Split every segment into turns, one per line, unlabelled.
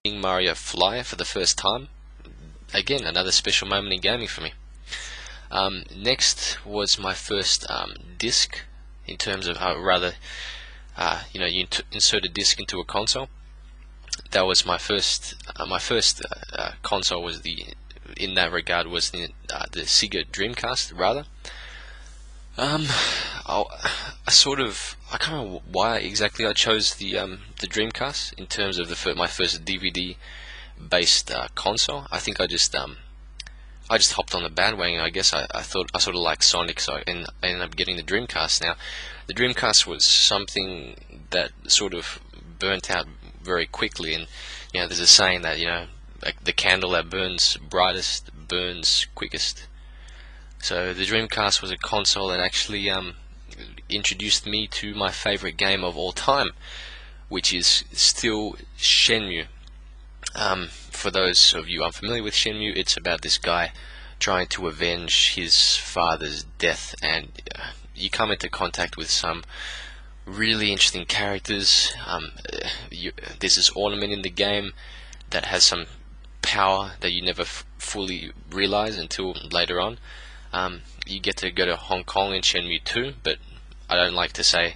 seeing Mario fly for the first time. Again, another special moment in gaming for me. Next was my first disc, in terms of you insert a disc into a console. That was my first. My first console was in that regard, was the Sega Dreamcast, rather. Um, I, I can't remember why exactly I chose the Dreamcast in terms of my first DVD based console. I think I just hopped on the bandwagon. I guess I thought I sort of liked Sonic, so I ended up getting the Dreamcast. Now, the Dreamcast was something that sort of burnt out very quickly, and there's a saying that like the candle that burns brightest burns quickest. So the Dreamcast was a console that actually introduced me to my favorite game of all time, which is still Shenmue. For those of you unfamiliar with Shenmue, it's about this guy trying to avenge his father's death, and you come into contact with some really interesting characters. There's this ornament in the game that has some power that you never fully realize until later on. You get to go to Hong Kong in Shenmue 2, but I don't like to say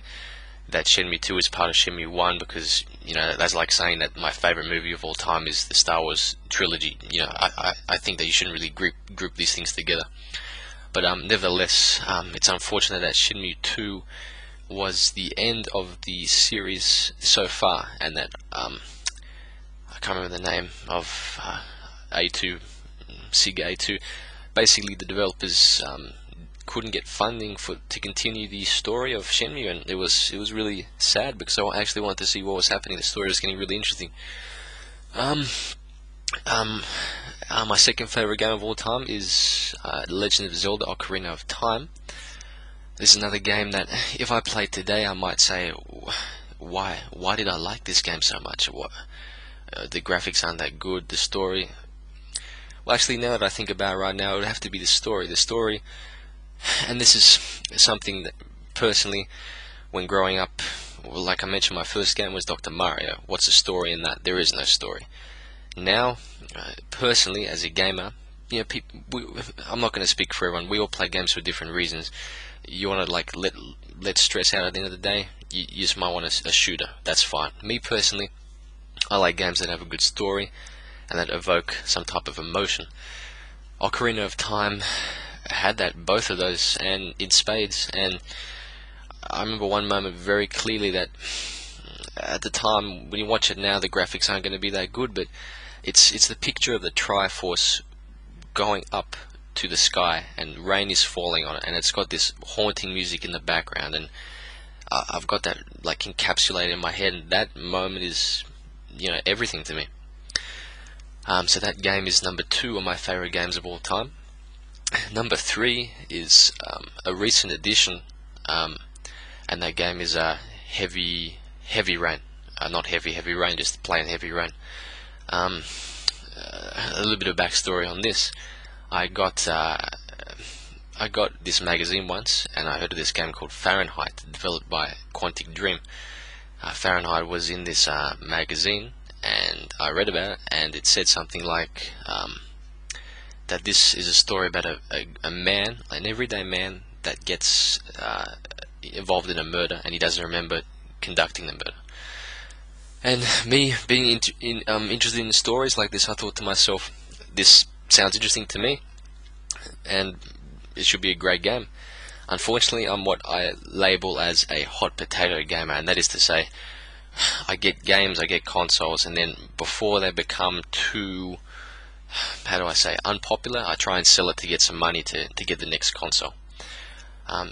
that Shenmue 2 is part of Shenmue 1, because that's like saying that my favorite movie of all time is the Star Wars trilogy. I think that you shouldn't really group these things together. But nevertheless, it's unfortunate that Shenmue 2 was the end of the series so far, and that I can't remember the name of A2, Sega A2. Basically, the developers couldn't get funding to continue the story of Shenmue, and it was really sad, because I actually wanted to see what was happening. The story was getting really interesting. My second favorite game of all time is The Legend of Zelda: Ocarina of Time. This is another game that, if I played today, I might say, why did I like this game so much? The graphics aren't that good. The story, well, actually, now that I think about it right now, it would have to be the story. The story, and this is something that, personally, when growing up, well, like I mentioned, my first game was Dr. Mario. What's the story in that? There is no story. Now, personally, as a gamer, I'm not going to speak for everyone. We all play games for different reasons. You want to let stress out at the end of the day. You just might want a shooter. That's fine. Me personally, I like games that have a good story and that evoke some type of emotion. Ocarina of Time had both of those, and in spades. And I remember one moment very clearly that, at the time, when you watch it now, the graphics aren't going to be that good, but it's the picture of the Triforce going up to the sky, and rain is falling on it, and it's got this haunting music in the background, and I've got that encapsulated in my head, and that moment is everything to me. So that game is number 2 of my favorite games of all time. Number 3 is a recent addition, and that game is Heavy Rain. Not Heavy Rain, just plain Heavy Rain. A little bit of backstory on this. I got this magazine once, and I heard of this game called Fahrenheit, developed by Quantic Dream. Fahrenheit was in this magazine, and I read about it, and it said something like that this is a story about a man, an everyday man, that gets involved in a murder, and he doesn't remember conducting the murder. And me being interested in stories like this, I thought to myself, this sounds interesting to me, and it should be a great game. Unfortunately, I'm what I label as a hot potato gamer, and that is to say, I get games, I get consoles, and then before they become too, how do I say, unpopular, I try and sell it to get some money to get the next console.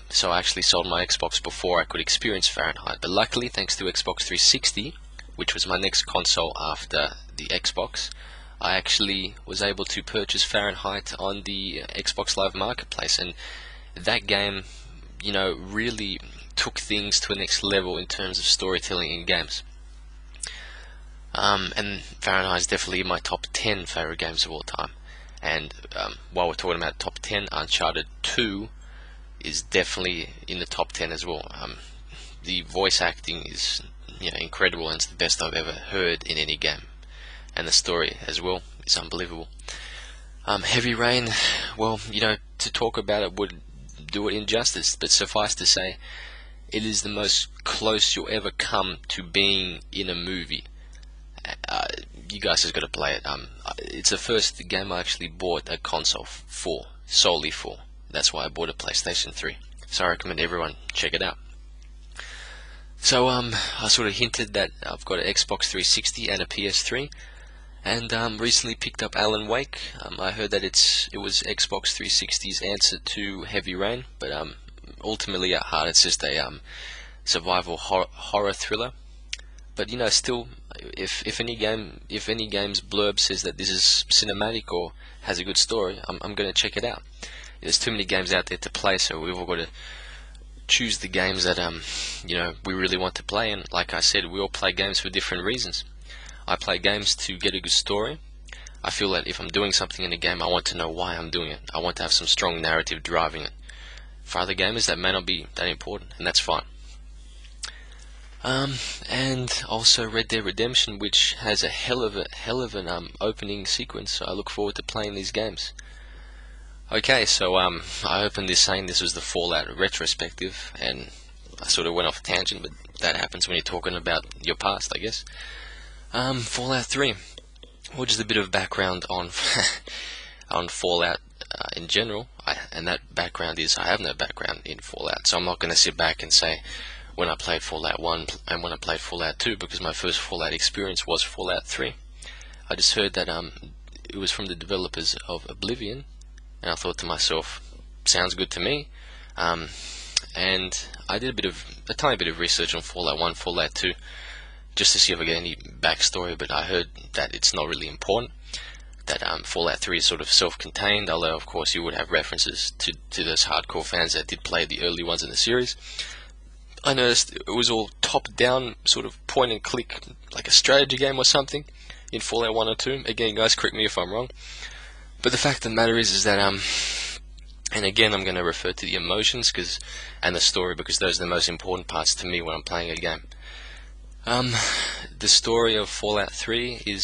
So I actually sold my Xbox before I could experience Fahrenheit, but luckily, thanks to Xbox 360, which was my next console after the Xbox, I actually was able to purchase Fahrenheit on the Xbox Live Marketplace, and that game, really took things to a next level in terms of storytelling in games. And Fahrenheit is definitely in my top 10 favorite games of all time. And while we're talking about top 10, Uncharted 2 is definitely in the top 10 as well. The voice acting is incredible, and it's the best I've ever heard in any game. and the story as well is unbelievable. Heavy Rain, well, to talk about it would do it injustice, but suffice to say, it is the most close you'll ever come to being in a movie. You guys just got to play it. It's the first game I actually bought a console for, solely for. That's why I bought a PlayStation 3. So I recommend everyone check it out. So I sort of hinted that I've got an Xbox 360 and a PS3, and recently picked up Alan Wake. I heard that it was Xbox 360's answer to Heavy Rain, but ultimately at heart it's just a survival horror thriller. But still, if any game's blurb says that this is cinematic or has a good story, I'm going to check it out. There's too many games out there to play, so we've all got to choose the games that we really want to play. And like I said, we all play games for different reasons. I play games to get a good story. I feel that if I'm doing something in a game, I want to know why I'm doing it. I want to have some strong narrative driving it. For other gamers, that may not be that important, and that's fine. And also Red Dead Redemption, which has a hell of an opening sequence. So I look forward to playing these games. Okay, so I opened this saying this was the Fallout retrospective, and I sort of went off a tangent, but that happens when you're talking about your past, I guess. Fallout 3. Well, just a bit of background on on Fallout in general, and that background is I have no background in Fallout, so I'm not going to sit back and say when I played Fallout 1 and when I played Fallout 2, because my first Fallout experience was Fallout 3. I just heard that it was from the developers of Oblivion, and I thought to myself, sounds good to me. And I did a tiny bit of research on Fallout 1, Fallout 2, just to see if I get any backstory, but I heard that it's not really important, that Fallout 3 is sort of self-contained, although of course you would have references to those hardcore fans that did play the early ones in the series. I noticed it was all top-down, sort of point-and-click, like a strategy game or something, in Fallout 1 or 2. Again, guys, correct me if I'm wrong. But the fact of the matter is that, and again, I'm going to refer to the emotions and the story, because those are the most important parts to me when I'm playing a game. The story of Fallout 3 is